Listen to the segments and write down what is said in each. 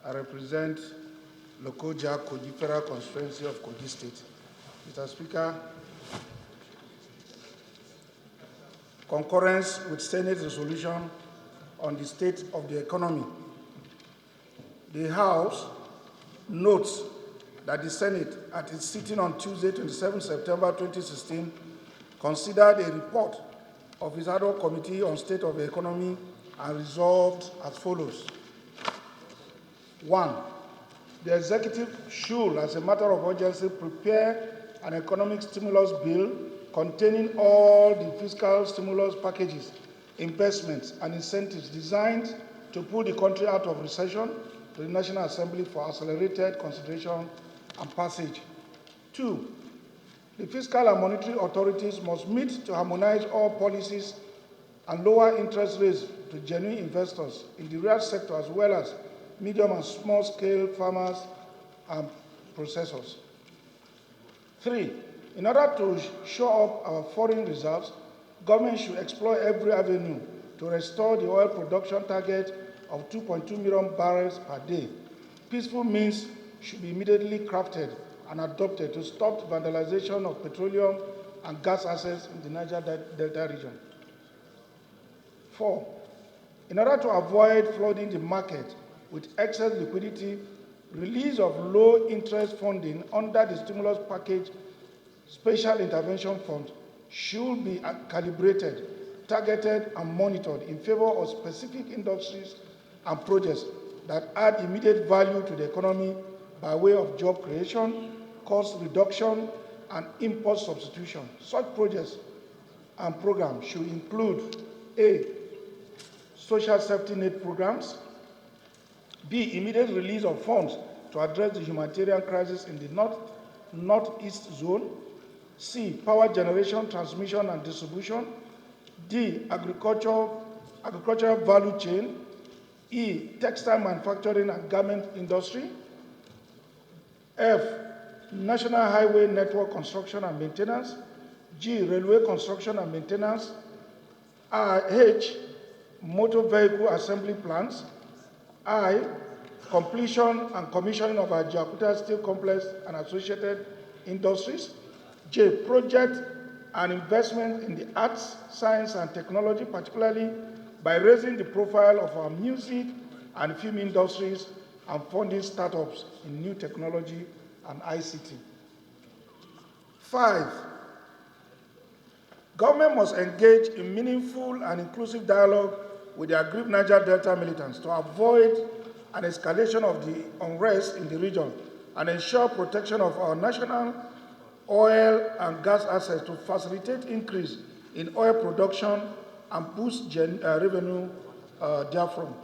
I represent Lokoja Kogi Federal Constituency of Kogi State. Mr. Speaker, concurrence with Senate resolution on the state of the economy. The House notes that the Senate, at its sitting on Tuesday, 27 September 2016, considered a report of its ad hoc committee on state of the economy and resolved as follows. 1. The executive should, as a matter of urgency, prepare an economic stimulus bill containing all the fiscal stimulus packages, investments, and incentives designed to pull the country out of recession to the National Assembly for accelerated consideration and passage. 2. The fiscal and monetary authorities must meet to harmonize all policies and lower interest rates to genuine investors in the real sector as well as medium and small-scale farmers and processors. 3. In order to shore up our foreign reserves, government should explore every avenue to restore the oil production target of 2.2 million barrels per day. Peaceful means should be immediately crafted and adopted to stop vandalization of petroleum and gas assets in the Niger Delta region. 4. In order to avoid flooding the market with excess liquidity, release of low-interest funding under the stimulus package Special Intervention Fund should be calibrated, targeted, and monitored in favor of specific industries and projects that add immediate value to the economy by way of job creation, cost reduction, and import substitution. Such projects and programs should include A. Social safety net programs, B. Immediate release of funds to address the humanitarian crisis in the Northeast zone, C. Power generation, transmission, and distribution, D. Agricultural value chain, E. Textile manufacturing and garment industry, F. National highway network construction and maintenance, G. Railway construction and maintenance, H. Motor vehicle assembly plants, I. Completion and commissioning of our Jakarta Steel Complex and associated industries, J. Project and investment in the arts, science, and technology, particularly by raising the profile of our music and film industries and funding startups in new technology and ICT. 5. Government must engage in meaningful and inclusive dialogue with the aggrieved Niger Delta militants to avoid an escalation of the unrest in the region and ensure protection of our national oil and gas assets to facilitate increase in oil production and boost revenue therefrom.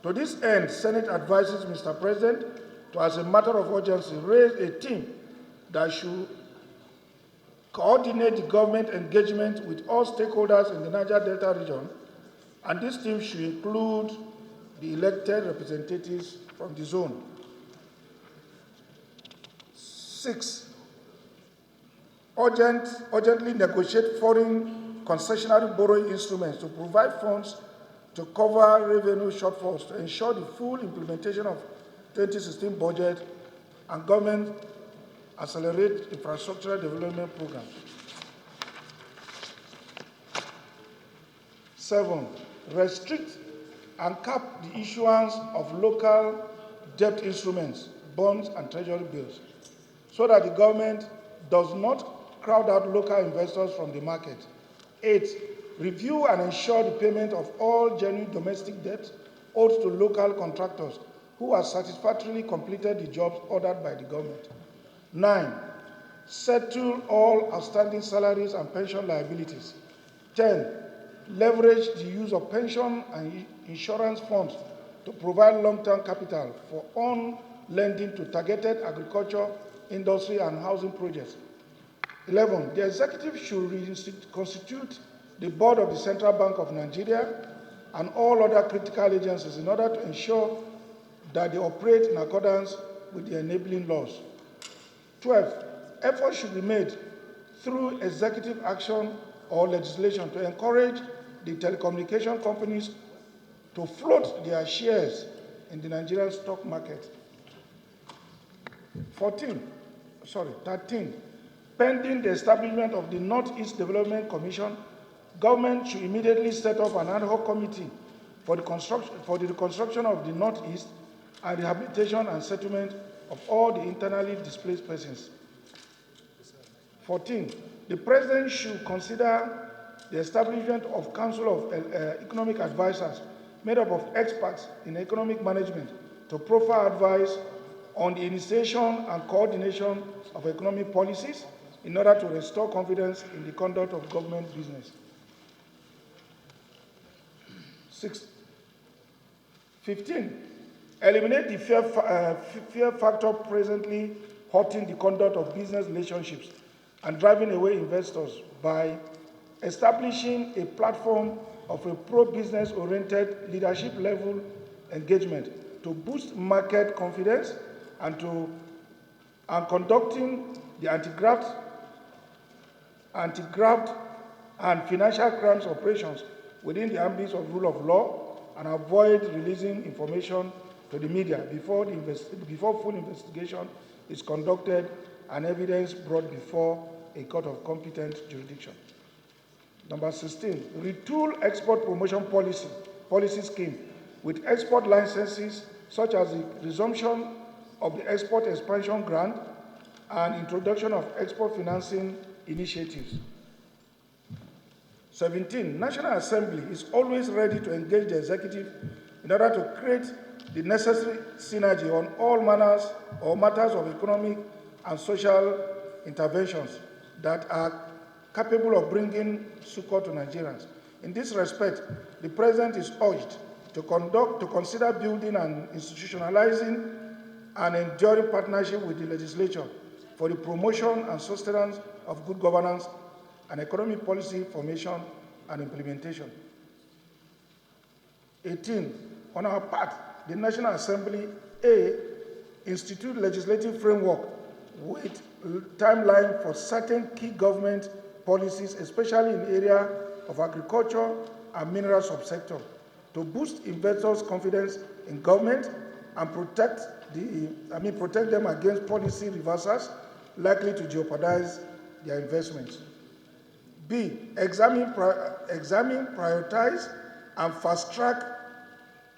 To this end, Senate advises Mr. President to, as a matter of urgency, raise a team that should coordinate the government engagement with all stakeholders in the Niger Delta region, and this team should include the elected representatives from the zone. 6. Urgently negotiate foreign concessionary borrowing instruments to provide funds to cover revenue shortfalls to ensure the full implementation of 2016 budget and government accelerate infrastructural development programs. 7. Restrict and cap the issuance of local debt instruments, bonds, and treasury bills so that the government does not crowd out local investors from the market. 8. Review and ensure the payment of all genuine domestic debt owed to local contractors who have satisfactorily completed the jobs ordered by the government. 9. Settle all outstanding salaries and pension liabilities. 10. Leverage the use of pension and insurance funds to provide long-term capital for on-lending to targeted agriculture, industry, and housing projects. 11. The executive should constitute the board of the Central Bank of Nigeria and all other critical agencies in order to ensure that they operate in accordance with the enabling laws. 12. Efforts should be made through executive action or legislation to encourage the telecommunication companies to float their shares in the Nigerian stock market. 13. Pending the establishment of the Northeast Development Commission, government should immediately set up an ad hoc committee for the reconstruction of the Northeast and rehabilitation and settlement of all the internally displaced persons. 14. The President should consider the establishment of Council of Economic Advisors made up of experts in economic management to proffer advice on the initiation and coordination of economic policies in order to restore confidence in the conduct of government business. 15. Eliminate the fear factor presently hurting the conduct of business relationships and driving away investors by establishing a platform of a pro-business oriented leadership level engagement to boost market confidence and conducting the anti-graft and financial crimes operations within the ambit of rule of law and avoid releasing information to the media before full investigation is conducted and evidence brought before a court of competent jurisdiction. Number 16, retool export promotion policy scheme with export licenses such as the resumption of the export expansion grant and introduction of export financing initiatives. 17, National Assembly is always ready to engage the executive in order to create the necessary synergy on all manners or matters of economic and social interventions that are capable of bringing succor to Nigerians. In this respect, the President is urged to consider building and institutionalizing an enduring partnership with the legislature for the promotion and sustenance of good governance and economic policy formation and implementation. 18, on our part, the National Assembly, institute legislative framework with timeline for certain key government policies, especially in the area of agriculture and mineral subsector, to boost investors' confidence in government and protect them against policy reversals likely to jeopardize their investments. B, examine, prioritize, and fast-track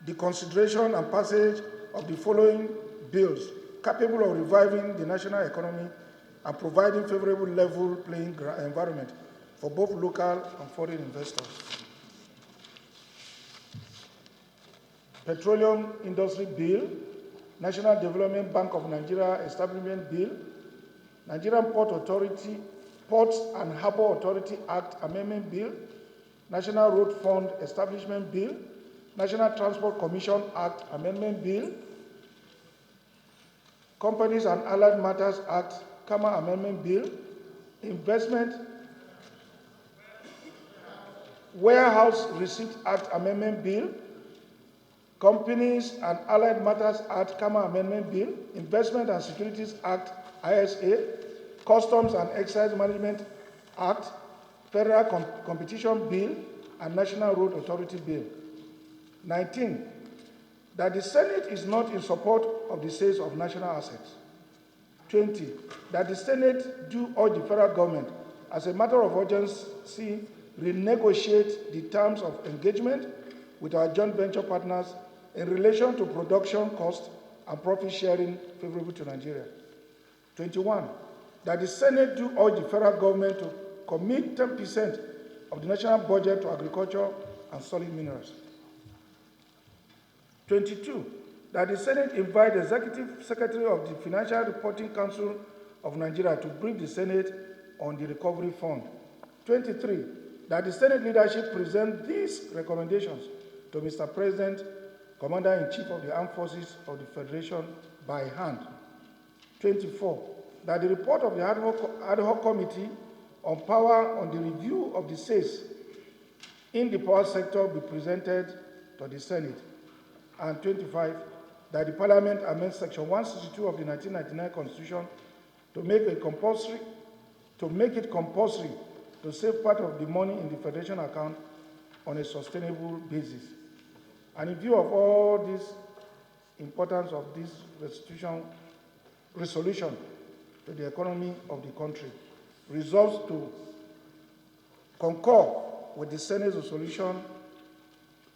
the consideration and passage of the following bills capable of reviving the national economy and providing favorable level playing environment for both local and foreign investors. Petroleum Industry Bill, National Development Bank of Nigeria Establishment Bill, Nigerian Ports and Harbour Authority Act Amendment Bill, National Road Fund Establishment Bill, National Transport Commission Act Amendment Bill, Companies and Allied Matters Act Kama Amendment Bill, Investment Warehouse Receipt Act Amendment Bill, Companies and Allied Matters Act Kama Amendment Bill, Investment and Securities Act ISA, Customs and Excise Management Act, Federal Competition Bill, and National Road Authority Bill. 19, that the Senate is not in support of the sales of national assets. 20, that the Senate do urge the federal government, as a matter of urgency, renegotiate the terms of engagement with our joint venture partners in relation to production cost and profit sharing favorable to Nigeria. 21, that the Senate do urge the federal government to commit 10% of the national budget to agriculture and solid minerals. 22, that the Senate invite the Executive Secretary of the Financial Reporting Council of Nigeria to brief the Senate on the recovery fund. 23, that the Senate leadership present these recommendations to Mr. President, Commander-in-Chief of the Armed Forces of the Federation by hand. 24, that the report of the ad hoc committee on power on the review of the sales in the power sector be presented to the Senate. And 25, that the Parliament amend Section 162 of the 1999 Constitution to make it compulsory to save part of the money in the Federation account on a sustainable basis. And in view of all these importance of this resolution to the economy of the country. Resolves to concur with the Senate resolution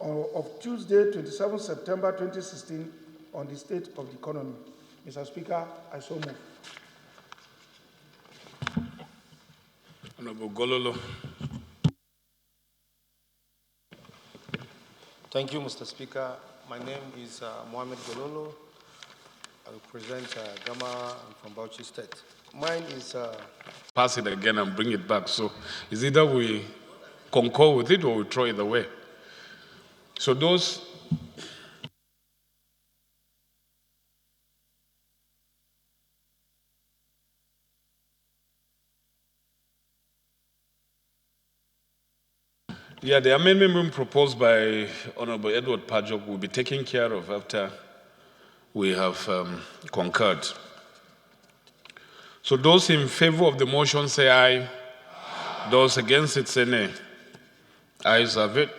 of Tuesday, 27 September 2016 on the state of the economy. Mr. Speaker, I so move. Honorable Gololo. Thank you, Mr. Speaker. My name is Mohammed Gololo. I represent Gama. I'm from Bauchi State. Mine is... Pass it again and bring it back. So it's either we concur with it or we throw it away. So those... Yeah, the amendment being proposed by Honorable Edward Pajok will be taken care of after we have concurred. So those in favor of the motion say aye. Those against it say nay. Ayes have it.